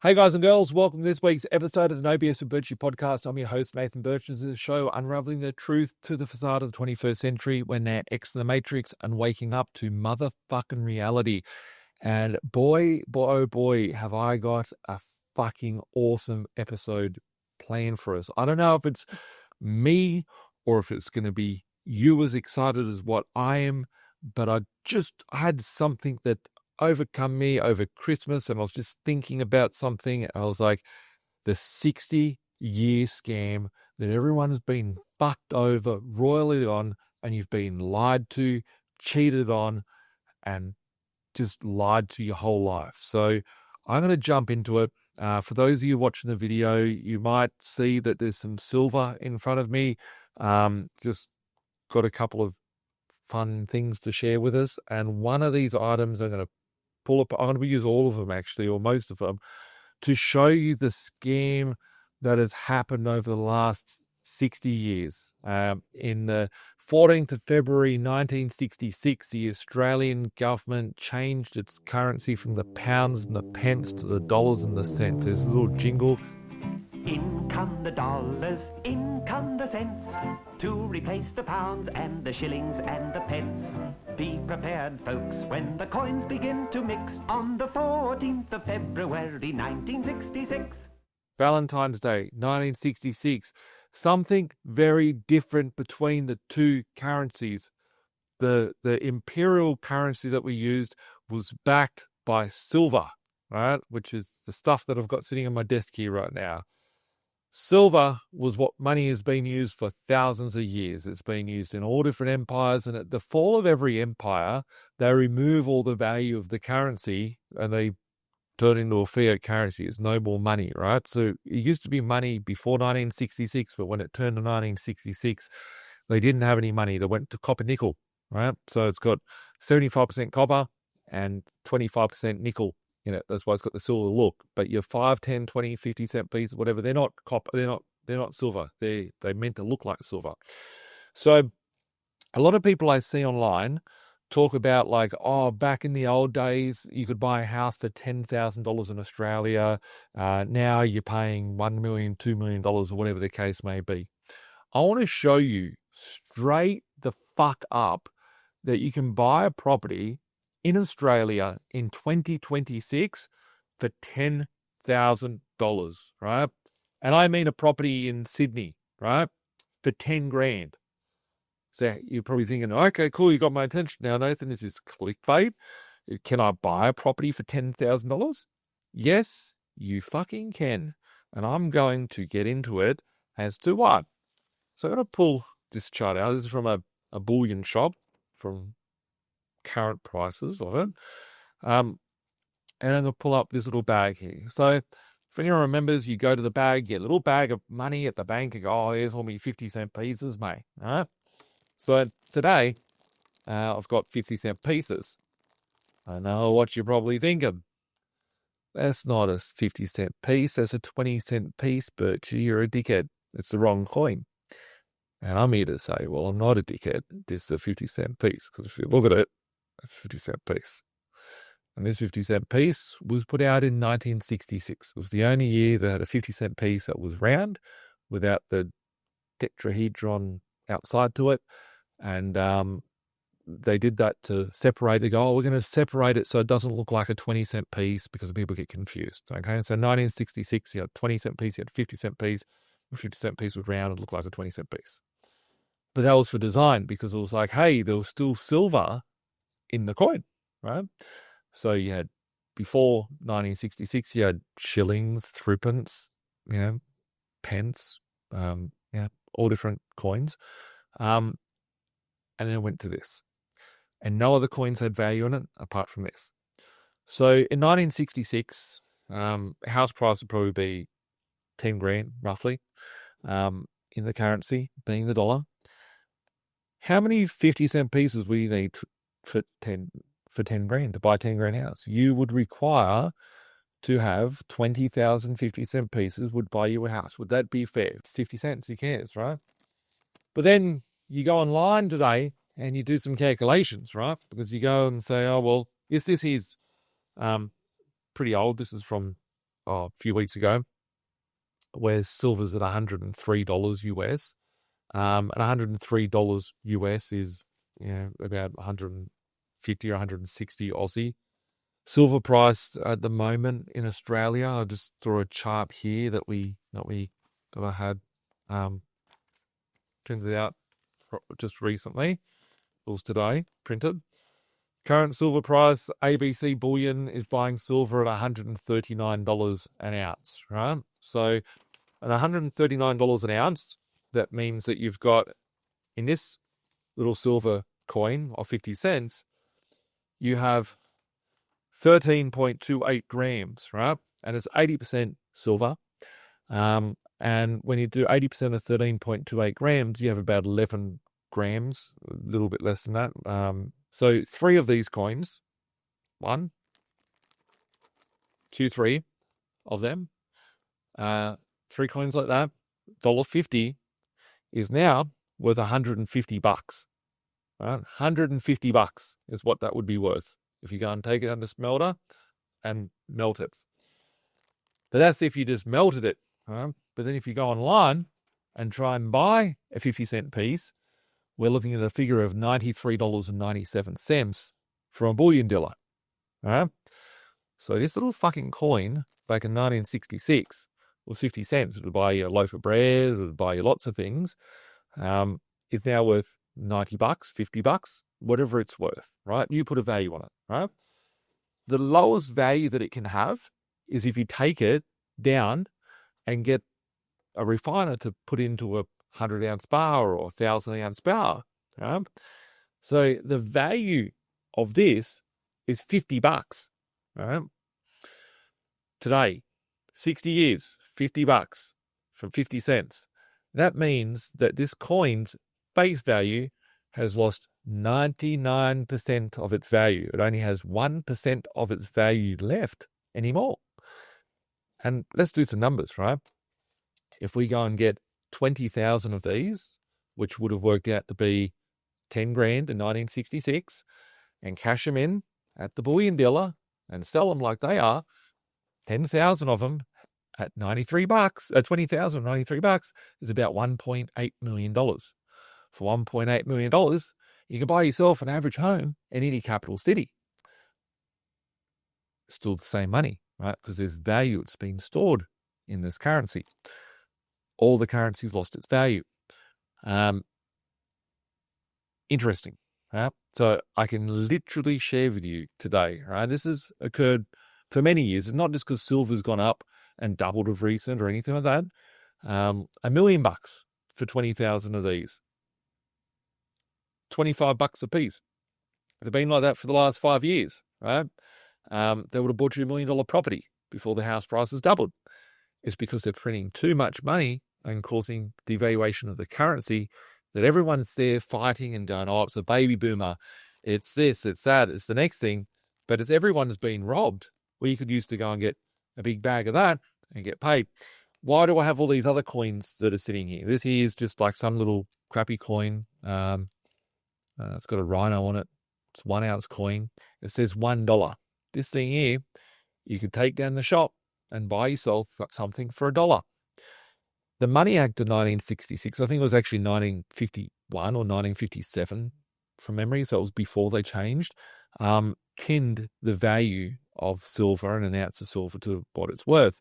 Hey guys and girls, welcome to this week's episode of the No.B.S. with Birchy podcast. I'm your host, Nathan Birch. This is a show unraveling the truth to the facade of the 21st century when they're exiting the matrix and waking up to motherfucking reality. And boy, oh boy, have I got a fucking awesome episode planned for us. I don't know if it's me or if it's going to be you as excited as what I am, but I had something that overcome me over Christmas, and I was just thinking about something. I was like, the 60-year scam that everyone has been fucked over royally on, and you've been lied to, cheated on, and just lied to your whole life. So I'm going to jump into it. For those of you watching the video, you might see that there's some silver in front of me. Just got a couple of fun things to share with us, and one of these items I'm going to pull up. I'm going to use all of them actually, or most of them, to show you the scam that has happened over the last 60 years. In the 14th of February 1966, the Australian government changed its currency from the pounds and the pence to the dollars and the cents. There's a little jingle. In come the dollars, in come the cents, to replace the pounds and the shillings and the pence. Be prepared, folks, when the coins begin to mix on the 14th of February 1966. Valentine's Day, 1966. Something very different between the two currencies. The imperial currency that we used was backed by silver, right? Which is the stuff that I've got sitting on my desk here right now. Silver was what money has been used for thousands of years. It's been used in all different empires, and at the fall of every empire, they remove all the value of the currency and they turn into a fiat currency. It's no more money, right? So it used to be money before 1966, but when it turned to 1966, they didn't have any money. They went to copper nickel, right? So it's got 75% copper and 25% nickel. That's why it's got the silver look. But your 5, 10, 20, 50 cent pieces, whatever, they're not copper, they're not silver. They're meant to look like silver. So a lot of people I see online talk about like, oh, back in the old days, you could buy a house for $10,000 in Australia. Now you're paying $1 million, $2 million, or whatever the case may be. I want to show you straight the fuck up that you can buy a property in Australia in 2026 for $10,000, right? And I mean a property in Sydney, right? For 10 grand. So you're probably thinking, okay, cool, you got my attention now, Nathan. Is this clickbait? Can I buy a property for $10,000? Yes, you fucking can. And I'm going to get into it as to what. So I'm going to pull this chart out. This is from a bullion shop, from current prices of it. And I'm going to pull up this little bag here. So if anyone remembers, you go to the bag, get a little bag of money at the bank and go, oh, there's all my 50-cent pieces, mate. All right. So today, I've got 50-cent pieces. I know what you're probably thinking. That's not a 50-cent piece. That's a 20-cent piece, Birchy. You're a dickhead. It's the wrong coin. And I'm here to say, well, I'm not a dickhead. This is a 50-cent piece. Because if you look at it, it's a 50-cent piece. And this 50-cent piece was put out in 1966. It was the only year that had a 50-cent piece that was round without the tetrahedron outside to it. And they did that to separate. They go, oh, we're going to separate it so it doesn't look like a 20-cent piece because people get confused. Okay, so 1966, you had a 20-cent piece, you had a 50-cent piece. The 50-cent piece was round and looked like a 20-cent piece. But that was for design because it was like, hey, there was still silver in the coin, right? So you had, before 1966, you had shillings, threepence, pence, all different coins. And then it went to this. And no other coins had value in it apart from this. So in 1966, house price would probably be 10 grand, roughly, in the currency, being the dollar. How many 50-cent pieces will you need for 10 grand, to buy 10 grand house? You would require to have 20,000 50-cent pieces would buy you a house. Would that be fair? 50 cents, who cares, right? But then you go online today and you do some calculations, right? Because you go and say, oh, well, this is pretty old. This is from a few weeks ago, where silver's at $103 US. And $103 US is, about 150 or 160 Aussie. Silver price at the moment in Australia, I'll just throw a chart here that I had printed out just recently. It was today, printed. Current silver price, ABC Bullion is buying silver at $139 an ounce, right? So at $139 an ounce, that means that you've got, in this little silver coin of 50 cents, you have 13.28 grams, right? And it's 80% silver. And when you do 80% of 13.28 grams, you have about 11 grams, a little bit less than that. So 3 of these coins, 1, 2, 3 of them, 3 coins like that, $1.50 is now worth $150. Right? $150 is what that would be worth if you go and take it under smelter and melt it. But that's if you just melted it. Right? But then if you go online and try and buy a 50-cent piece, we're looking at a figure of $93.97 from a bullion dealer. Right? So this little fucking coin back in 1966 was 50 cents. It would buy you a loaf of bread, it would buy you lots of things. Is now worth $90, $50, whatever it's worth, right? You put a value on it, right? The lowest value that it can have is if you take it down and get a refiner to put into a 100-ounce bar or a 1,000-ounce bar, right? So the value of this is $50, right? Today, 60 years, $50 from 50 cents. That means that this coin's face value has lost 99% of its value. It only has 1% of its value left anymore. And let's do some numbers, right? If we go and get 20,000 of these, which would have worked out to be 10 grand in 1966, and cash them in at the bullion dealer and sell them like they are, 10,000 of them at $93, 20,000 $93 is about $1.8 million. For $1.8 million, you can buy yourself an average home in any capital city. Still the same money, right? Because there's value. It's been stored in this currency. All the currency's lost its value. Interesting. Right? So I can literally share with you today, right? This has occurred for many years. It's not just because silver's gone up and doubled of recent or anything like that. $1 million for 20,000 of these. $25 a piece. They've been like that for the last 5 years, right? They would have bought you $1 million property before the house prices doubled. It's because they're printing too much money and causing devaluation of the currency that everyone's there fighting and going, oh, it's a baby boomer. It's this, it's that, it's the next thing. But it's everyone's been robbed. Well, you could use to go and get a big bag of that and get paid. Why do I have all these other coins that are sitting here? This here is just like some little crappy coin. It's got a rhino on it. It's 1 ounce coin. It says $1. This thing here, you could take down the shop and buy yourself something for $1. The Money Act of 1966, I think it was actually 1951 or 1957 from memory, so it was before they changed, pinned the value of silver and an ounce of silver to what it's worth.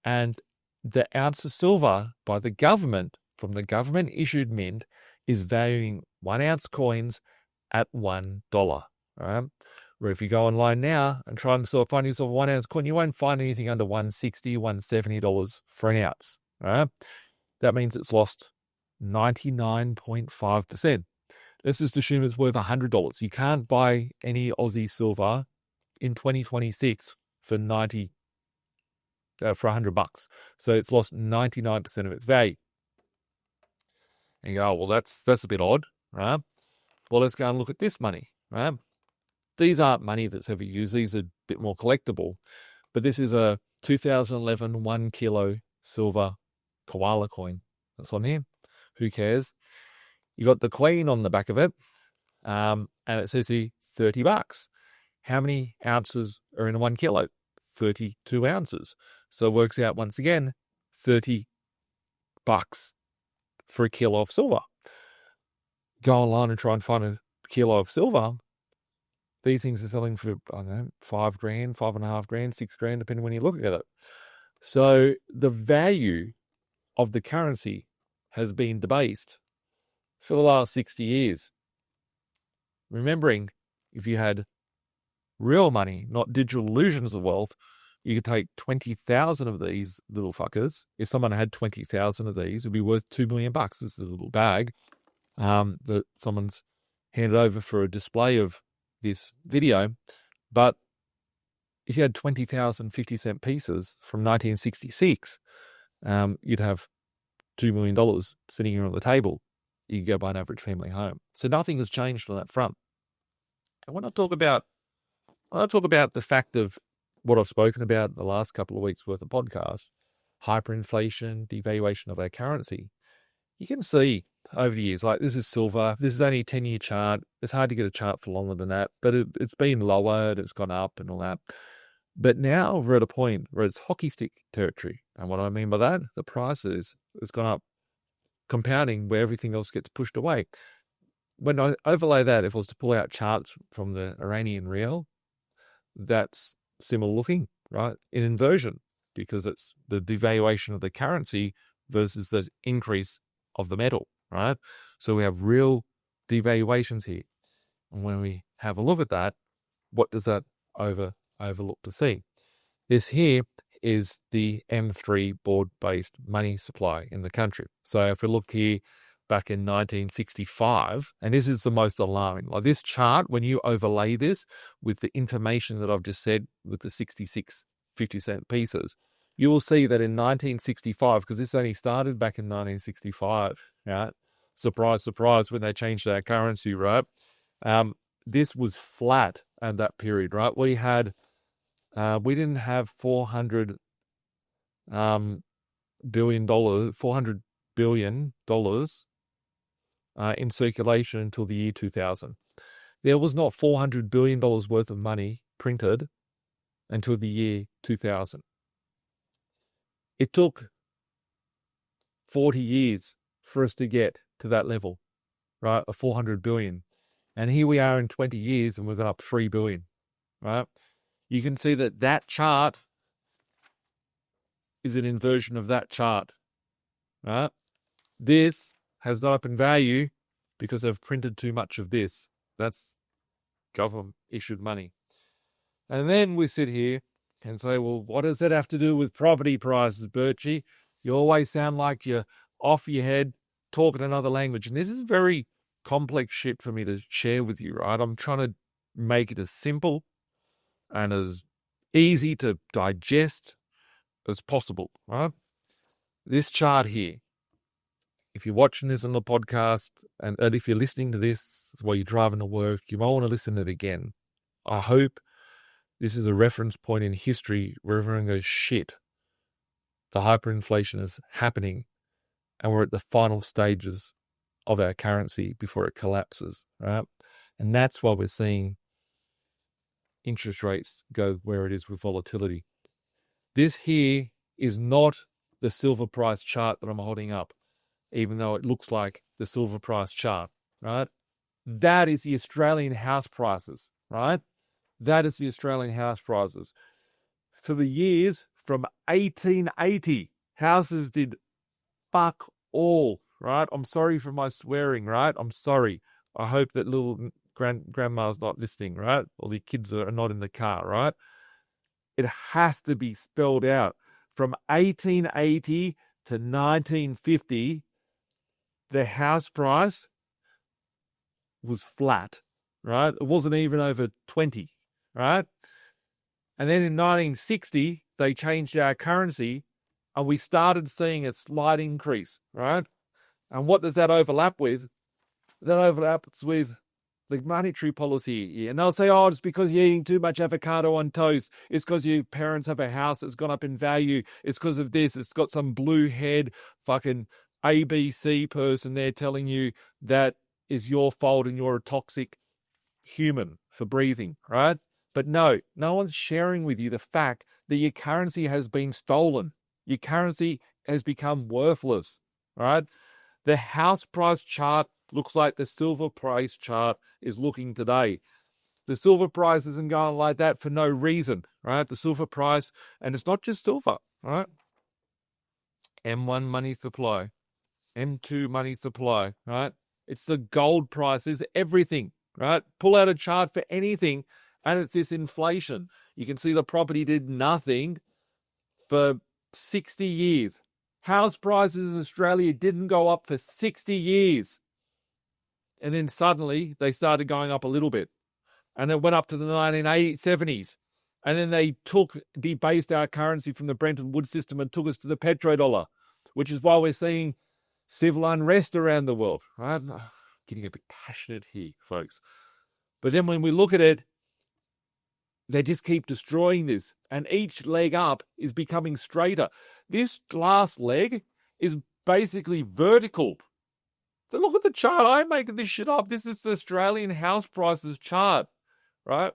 And the ounce of silver by the government, from the government issued mint, is valuing 1 ounce coins at $1. Right? Where if you go online now and try and find yourself a 1 ounce coin, you won't find anything under $160, $170 for an ounce. Right? That means it's lost 99.5%. Let's just assume it's worth $100. You can't buy any Aussie silver in 2026 for $100. So it's lost 99% of its value. And you go, oh, well, that's a bit odd, right? Well, let's go and look at this money, right? These aren't money that's ever used. These are a bit more collectible. But this is a 2011 1 kilo silver koala coin that's on here. Who cares? You got the queen on the back of it, and it says here $30. How many ounces are in 1 kilo? 32 ounces. So it works out once again, $30 for a kilo of silver. Go online and try and find a kilo of silver. These things are selling for, I don't know, $5,000, $5.5 grand, $6,000, depending when you look at it. So the value of the currency has been debased for the last 60 years. Remembering, if you had real money, not digital illusions of wealth, you could take 20,000 of these little fuckers. If someone had 20,000 of these, it'd be worth $2 million. This is a little bag that someone's handed over for a display of this video. But if you had 20,000 50-cent pieces from 1966, you'd have $2 million sitting here on the table. You could go buy an average family home. So nothing has changed on that front. And when I talk about the fact of what I've spoken about the last couple of weeks worth of podcast, hyperinflation, devaluation of our currency, you can see over the years, like this is silver, this is only a 10-year chart. It's hard to get a chart for longer than that, but it's been lowered, it's gone up and all that. But now we're at a point where it's hockey stick territory. And what I mean by that, the prices has gone up, compounding where everything else gets pushed away. When I overlay that, if I was to pull out charts from the Iranian rial, that's similar looking, right? In inversion, because it's the devaluation of the currency versus the increase of the metal, right? So we have real devaluations here. And when we have a look at that, what does that overlook to see? This here is the M3 board-based money supply in the country. So if we look here back in 1965, and this is the most alarming. Like this chart, when you overlay this with the information that I've just said with the 66 50-cent pieces, you will see that in 1965, because this only started back in 1965, right? Surprise, surprise, when they changed our currency, right? This was flat at that period, right? We didn't have $400 billion in circulation until the year 2000. There was not $400 billion worth of money printed until the year 2000. It took 40 years for us to get to that level, right, of 400 billion. And here we are in 20 years and we're up 3 billion, right? You can see that chart is an inversion of that chart, right? This has gone up in value because they've printed too much of this. That's government-issued money. And then we sit here and say, well, what does that have to do with property prices, Birchy? You always sound like you're off your head, talking another language. And this is very complex shit for me to share with you, right? I'm trying to make it as simple and as easy to digest as possible, right? This chart here, if you're watching this on the podcast and if you're listening to this while you're driving to work, you might want to listen to it again. I hope this is a reference point in history where everyone goes, shit, the hyperinflation is happening and we're at the final stages of our currency before it collapses, right? And that's why we're seeing interest rates go where it is with volatility. This here is not the silver price chart that I'm holding up, even though it looks like the silver price chart, right? That is the Australian house prices, right? That is the Australian house prices. For the years from 1880, houses did fuck all, right? I'm sorry for my swearing, right? I'm sorry. I hope that little grandma's not listening, right? Or the kids are not in the car, right? It has to be spelled out. From 1880 to 1950, the house price was flat, right? It wasn't even over 20, right? And then in 1960, they changed our currency and we started seeing a slight increase, right? And what does that overlap with? That overlaps with the monetary policy. And they'll say, oh, it's because you're eating too much avocado on toast. It's because your parents have a house that's gone up in value. It's because of this. It's got some blue head fucking ABC person there telling you that is your fault and you're a toxic human for breathing, right? But no one's sharing with you the fact that your currency has been stolen. Your currency has become worthless, right? The house price chart looks like the silver price chart is looking today. The silver price isn't going like that for no reason, right? The silver price, and it's not just silver, right? M1 money supply, M2 money supply, right? It's the gold prices, everything, right? Pull out a chart for anything, and it's this inflation. You can see the property did nothing for 60 years. House prices in Australia didn't go up for 60 years. And then suddenly they started going up a little bit. And it went up to the 1970s. And then they debased our currency from the Bretton Woods system and took us to the petrodollar, which is why we're seeing civil unrest around the world, right? Getting a bit passionate here, folks. But then when we look at it, they just keep destroying this. And each leg up is becoming straighter. This last leg is basically vertical. But look at the chart. I ain't making this shit up. This is the Australian house prices chart, right?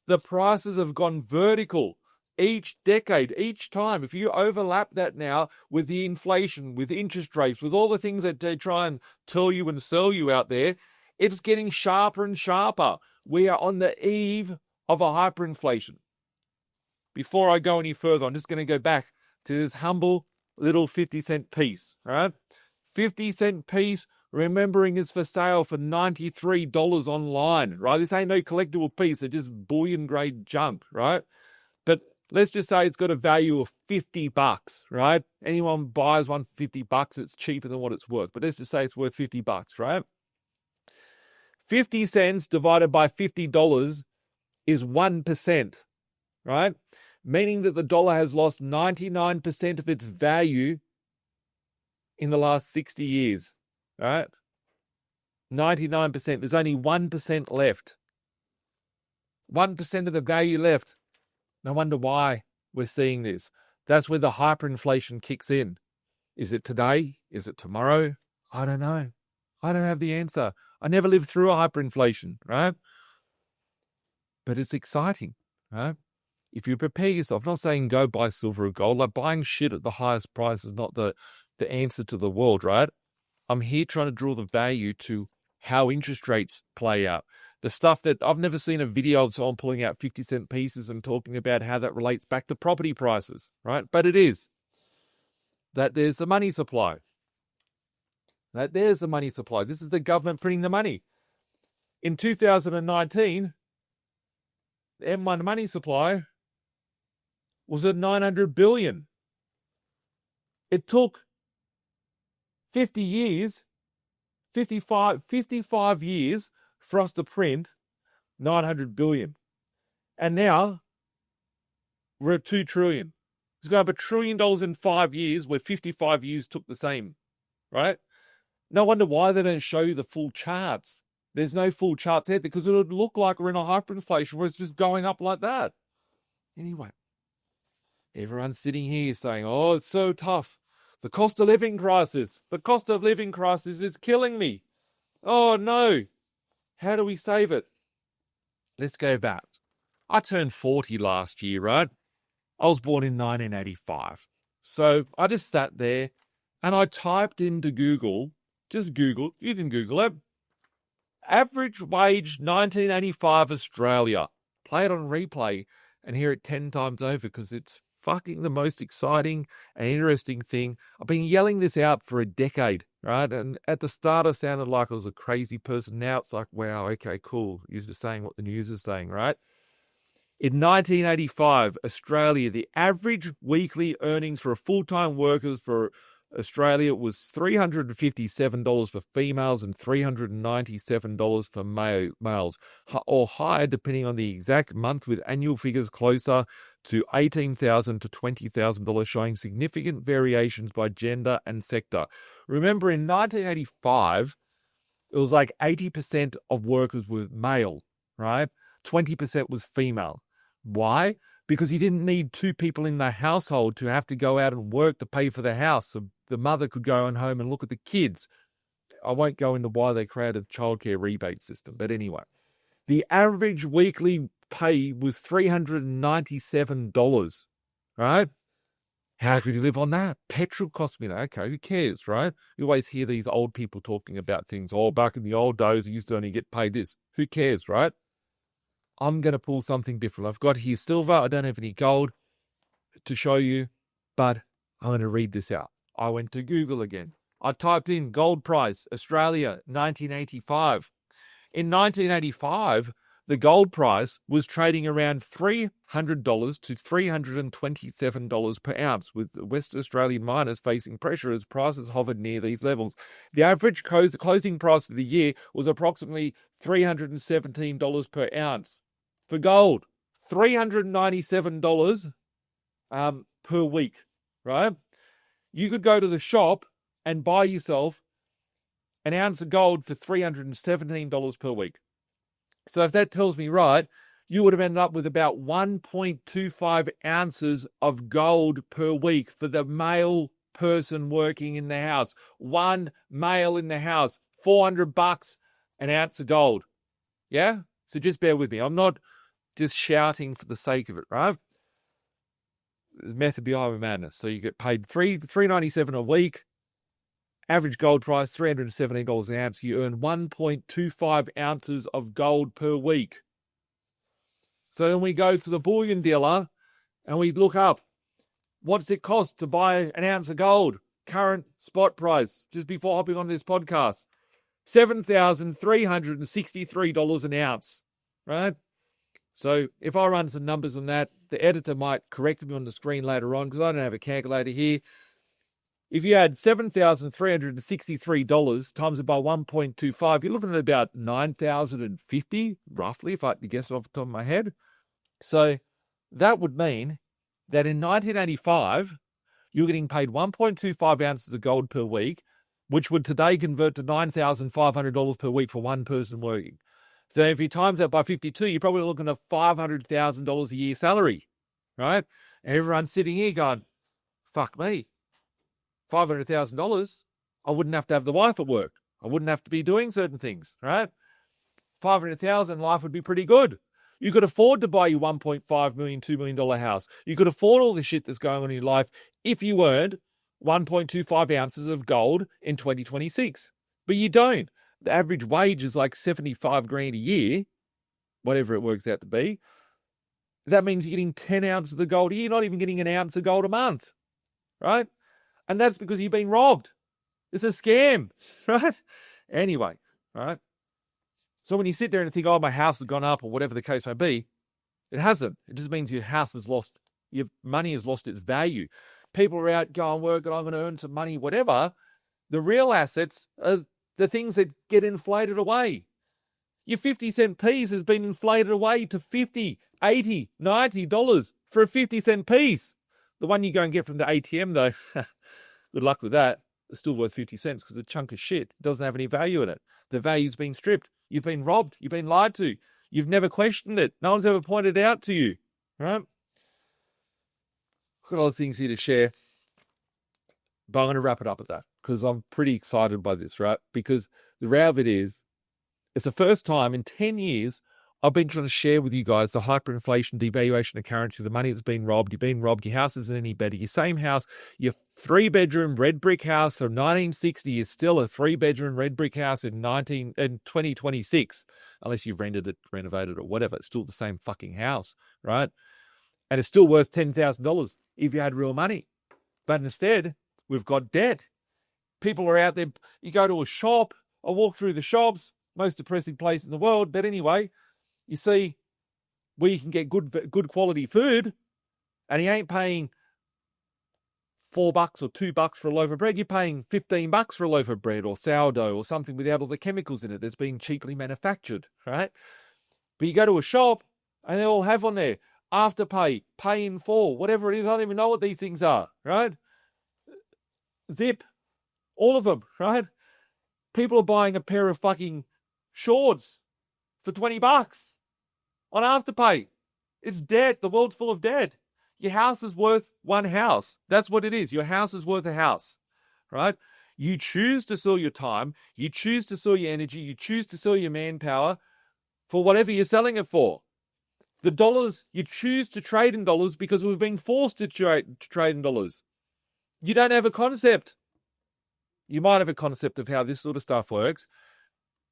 The prices have gone vertical each decade, each time. If you overlap that now with the inflation, with interest rates, with all the things that they try and tell you and sell you out there, it's getting sharper and sharper. We are on the eve of a hyperinflation. Before I go any further, I'm just going to go back to this humble little 50-cent piece, right? 50-cent piece, remembering is for sale for $93 online, right? This ain't no collectible piece. It's just bullion grade junk, right? But let's just say it's got a value of $50, right? Anyone buys one for $50, it's cheaper than what it's worth. But let's just say it's worth $50, right? 50 cents divided by $50 is 1%, right? Meaning that the dollar has lost 99% of its value in the last 60 years, right? 99%. There's only 1% left. 1% of the value left. No wonder why we're seeing this. That's where the hyperinflation kicks in. Is it today? Is it tomorrow? I don't know. I don't have the answer. I never lived through a hyperinflation, right? But it's exciting, right? If you prepare yourself, I'm not saying go buy silver or gold, like buying shit at the highest price is not the answer to the world, right? I'm here trying to draw the value to how interest rates play out. The stuff that I've never seen a video of someone pulling out 50-cent pieces and talking about how that relates back to property prices, right? But it is. That there's the money supply. There's the money supply. This is the government printing the money. In 2019, the M1 money supply was at 900 billion. It took 50 years, 55 years for us to print 900 billion. And now we're at 2 trillion. It's going to have $1 trillion in 5 years, where 55 years took the same, right? No wonder why they don't show you the full charts. There's no full charts there because it would look like we're in a hyperinflation where it's just going up like that. Anyway, everyone's sitting here saying, oh, it's so tough. The cost of living crisis. The cost of living crisis is killing me. Oh, no. How do we save it? Let's go back. I turned 40 last year, right? I was born in 1985. So I just sat there and I typed into Google, just Google, you can Google it, average wage 1985 Australia. Play it on replay and hear it 10 times over because it's fucking the most exciting and interesting thing. I've been yelling this out for a decade, right? And at the start, I sounded like I was a crazy person. Now it's like, wow, okay, cool. You're just saying what the news is saying, right? In 1985, Australia, the average weekly earnings for a full-time workers for Australia was $357 for females and $397 for males, or higher depending on the exact month, with annual figures closer to $18,000 to $20,000, showing significant variations by gender and sector. Remember, in 1985, it was like 80% of workers were male, right? 20% was female. Why? Because you didn't need 2 people in the household to have to go out and work to pay for the house. So the mother could go home and look at the kids. I won't go into why they created a childcare rebate system, but anyway. The average weekly pay was $397, right? How could you live on that? Petrol cost me that. Okay, who cares, right? You always hear these old people talking about things. Oh, back in the old days, I used to only get paid this. Who cares, right? I'm going to pull something different. I've got here silver. I don't have any gold to show you, but I'm going to read this out. I went to Google again. I typed in gold price, Australia, 1985. In 1985, the gold price was trading around $300 to $327 per ounce, with West Australian miners facing pressure as prices hovered near these levels. The average closing price of the year was approximately $317 per ounce. For gold, $397 per week, right? You could go to the shop and buy yourself an ounce of gold for $317 per week. So if that tells me right, you would have ended up with about 1.25 ounces of gold per week for the male person working in the house. One male in the house, $400 an ounce of gold. Yeah? So just bear with me. I'm not just shouting for the sake of it, right? There's method behind my madness. So you get paid $397 a week. Average gold price, $317 an ounce. You earn 1.25 ounces of gold per week. So then we go to the bullion dealer and we look up, what's it cost to buy an ounce of gold? Current spot price, just before hopping on this podcast, $7,363 an ounce, right? So if I run some numbers on that, the editor might correct me on the screen later on because I don't have a calculator here. If you add $7,363 times it by 1.25, you're looking at about $9,050, roughly, if I had to guess off the top of my head. So that would mean that in 1985, you're getting paid 1.25 ounces of gold per week, which would today convert to $9,500 per week for one person working. So if you times that by 52, you're probably looking at $500,000 a year salary, right? And everyone's sitting here going, fuck me. $500,000, I wouldn't have to have the wife at work. I wouldn't have to be doing certain things, right? $500,000, life would be pretty good. You could afford to buy your $1.5 million, $2 million house. You could afford all the shit that's going on in your life if you earned 1.25 ounces of gold in 2026. But you don't. The average wage is like 75 grand a year, whatever it works out to be. That means you're getting 10 ounces of gold a year. You're not even getting an ounce of gold a month, right? And that's because you've been robbed. It's a scam, right? Anyway, right? So when you sit there and think, oh, my house has gone up or whatever the case may be, it hasn't. It just means your house has lost, your money has lost its value. People are out going work and I'm going to earn some money, whatever. The real assets are the things that get inflated away. Your 50-cent piece has been inflated away to $50, $80, $90 for a 50-cent piece. The one you go and get from the ATM, though, good luck with that. It's still worth 50 cents because it's a chunk of shit. It doesn't have any value in it. The value's been stripped. You've been robbed. You've been lied to. You've never questioned it. No one's ever pointed it out to you, right? I've got other things here to share, but I'm going to wrap it up at that because I'm pretty excited by this, right? Because the reality of it is, it's the first time in 10 years I've been trying to share with you guys the hyperinflation, devaluation of currency, the money that's been robbed. You've been robbed. Your house isn't any better. Your same house, your 3-bedroom red brick house from 1960 is still a 3-bedroom red brick house in 2026, unless you've rented it, renovated it, or whatever. It's still the same fucking house, right? And it's still worth $10,000 if you had real money. But instead, we've got debt. People are out there. You go to a shop. I walk through the shops, most depressing place in the world. But anyway, you see where you can get good quality food, and you ain't paying $4 or $2 for a loaf of bread. You're paying $15 for a loaf of bread or sourdough or something without all the chemicals in it that's been cheaply manufactured, right? But you go to a shop and they all have on there Afterpay, pay in full, whatever it is. I don't even know what these things are, right? Zip, all of them, right? People are buying a pair of fucking shorts for $20 on Afterpay. It's debt. The world's full of debt. Your house is worth one house. That's what it is. Your house is worth a house, right? You choose to sell your time. You choose to sell your energy. You choose to sell your manpower for whatever you're selling it for. The dollars, you choose to trade in dollars because we've been forced to trade in dollars. You don't have a concept. You might have a concept of how this sort of stuff works,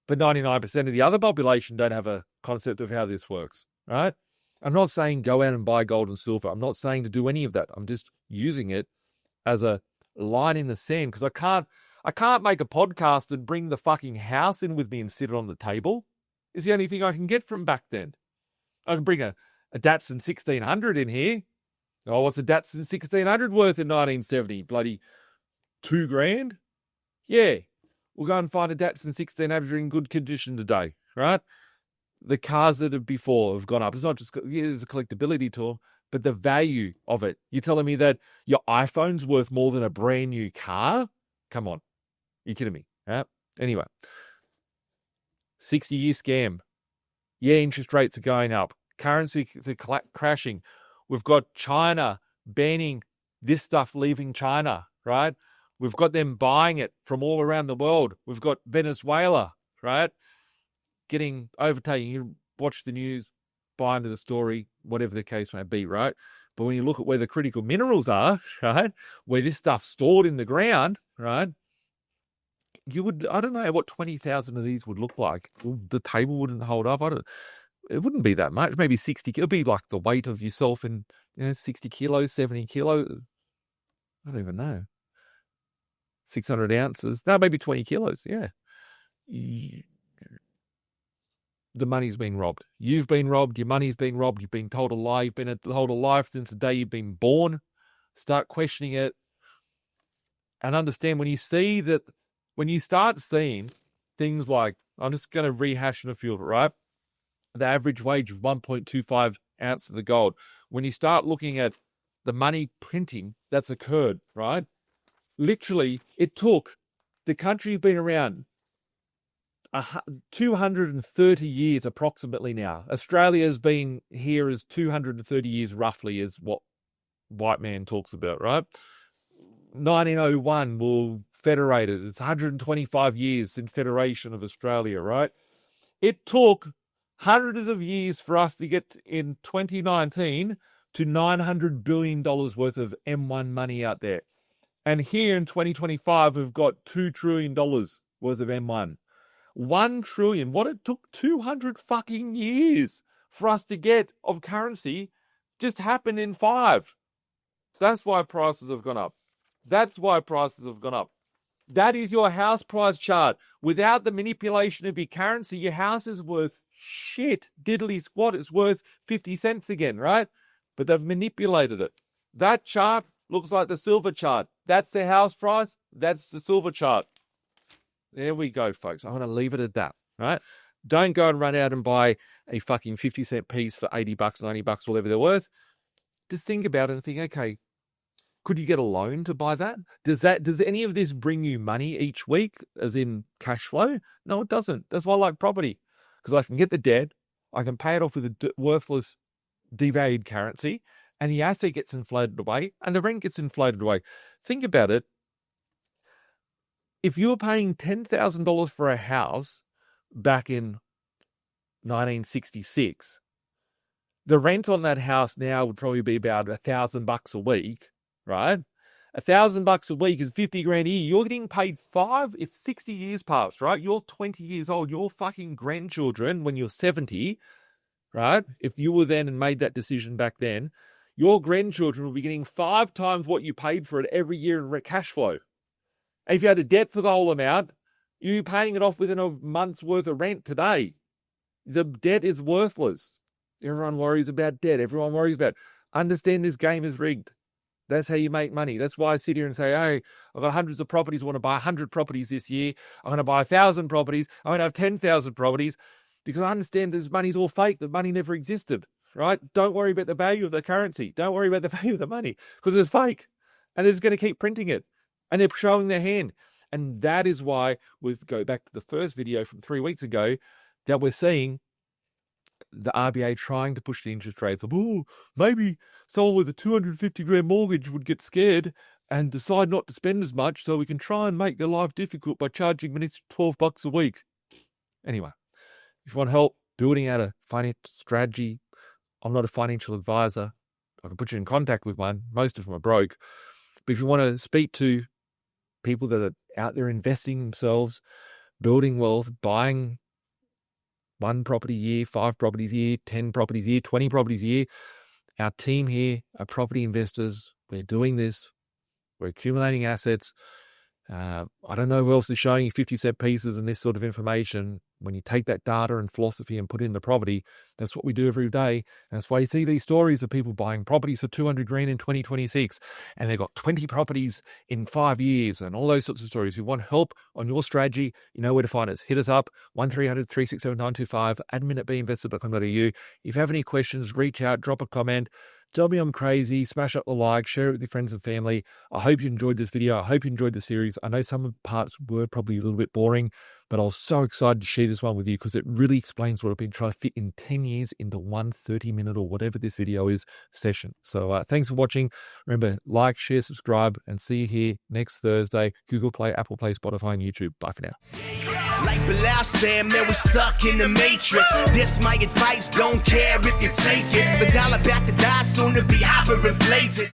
but 99% of the other population don't have a concept of how this works, right? I'm not saying go out and buy gold and silver. I'm not saying to do any of that. I'm just using it as a line in the sand because I can't make a podcast and bring the fucking house in with me and sit it on the table. It's the only thing I can get from back then. I can bring a Datsun 1600 in here. Oh, what's a Datsun 1600 worth in 1970? Bloody $2,000? Yeah. We'll go and find a Datsun 1600 in good condition today, right? The cars that have before have gone up. It's not just, there's a collectability tool, but the value of it. You're telling me that your iPhone's worth more than a brand new car? Come on. You're kidding me, right? Anyway. 60-year scam. Yeah, interest rates are going up. Currencies are crashing. We've got China banning this stuff leaving China, right? We've got them buying it from all around the world. We've got Venezuela, right? Getting overtaken. You watch the news, buy into the story, whatever the case may be, right? But when you look at where the critical minerals are, right, where this stuff's stored in the ground, right, I don't know what 20,000 of these would look like. The table wouldn't hold up. It wouldn't be that much. Maybe 60. It'll be like the weight of yourself in 60 kilos, 70 kilos. I don't even know. 600 ounces. No, maybe 20 kilos. Yeah. The money's being robbed. You've been robbed. Your money's being robbed. You've been told a lie. You've been told a lie since the day you've been born. Start questioning it and understand when you start seeing things like, I'm just going to rehash in a few of it, right? The average wage of 1.25 ounces of the gold. When you start looking at the money printing that's occurred, right? Literally, it took, the country's been around 230 years approximately now. Australia's been here as 230 years roughly is what white man talks about, right? 1901 will federate it. It's 125 years since federation of Australia, right? It took hundreds of years for us to get in 2019 to $900 billion worth of M1 money out there. And here in 2025, we've got $2 trillion worth of M1. 1 trillion. What it took 200 fucking years for us to get of currency just happened in 5. That's why prices have gone up. That's why prices have gone up. That is your house price chart. Without the manipulation of your currency, your house is worth shit. Diddly squat, it's worth 50 cents again, right? But they've manipulated it. That chart looks like the silver chart. That's the house price. That's the silver chart. There we go, folks. I want to leave it at that, right? Don't go and run out and buy a fucking 50-cent piece for $80, $90, whatever they're worth. Just think about it and think, okay, could you get a loan to buy that? Does any of this bring you money each week, as in cash flow? No, it doesn't. That's why I like property, because I can get the debt, I can pay it off with a worthless, devalued currency, and the asset gets inflated away, and the rent gets inflated away. Think about it. If you were paying $10,000 for a house back in 1966, the rent on that house now would probably be about $1,000 a week, right? $1,000 a week is 50 grand a year. You're getting paid if 60 years passed, right? You're 20 years old. Your fucking grandchildren, when you're 70, right? If you were then and made that decision back then, your grandchildren will be getting 5 times what you paid for it every year in cash flow. And if you had a debt for the whole amount, you're paying it off within a month's worth of rent today. The debt is worthless. Everyone worries about debt. Everyone worries about, understand this game is rigged. That's how you make money. That's why I sit here and say, hey, I've got hundreds of properties. I want to buy 100 properties this year. I'm going to buy 1,000 properties. I'm going to have 10,000 properties, because I understand this money's all fake. The money never existed, right? Don't worry about the value of the currency. Don't worry about the value of the money, because it's fake. And they're just going to keep printing it. And they're showing their hand. And that is why we go back to the first video from 3 weeks ago, that we're seeing the RBA trying to push the interest rates up. Oh, maybe someone with a 250 grand mortgage would get scared and decide not to spend as much, so we can try and make their life difficult by charging them an extra $12 a week. Anyway, if you want help building out a financial strategy, I'm not a financial advisor. I can put you in contact with one. Most of them are broke. But if you want to speak to people that are out there investing themselves, building wealth, buying 1 property a year, 5 properties a year, 10 properties a year, 20 properties a year, our team here are property investors. We're doing this. We're accumulating assets. I don't know who else is showing you 50 set pieces and this sort of information. When you take that data and philosophy and put it into property, that's what we do every day. And that's why you see these stories of people buying properties for 200 grand in 2026, and they've got 20 properties in 5 years and all those sorts of stories. If you want help on your strategy, you know where to find us. Hit us up, 1300 367 925, admin at B.Invested.com.au. If you have any questions, reach out, drop a comment. Tell me I'm crazy, smash up the like, share it with your friends and family. I hope you enjoyed this video. I hope you enjoyed the series. I know some of the parts were probably a little bit boring, but I was so excited to share this one with you because it really explains what I've been trying to fit in 10 years into one 30-minute or whatever this video is session. So thanks for watching. Remember, like, share, subscribe, and see you here next Thursday. Google Play, Apple Play, Spotify, and YouTube. Bye for now. Like Bilal said, man, we stuck in the matrix. This my advice, don't care if you take it. The dollar back to die, soon to be hyperinflated.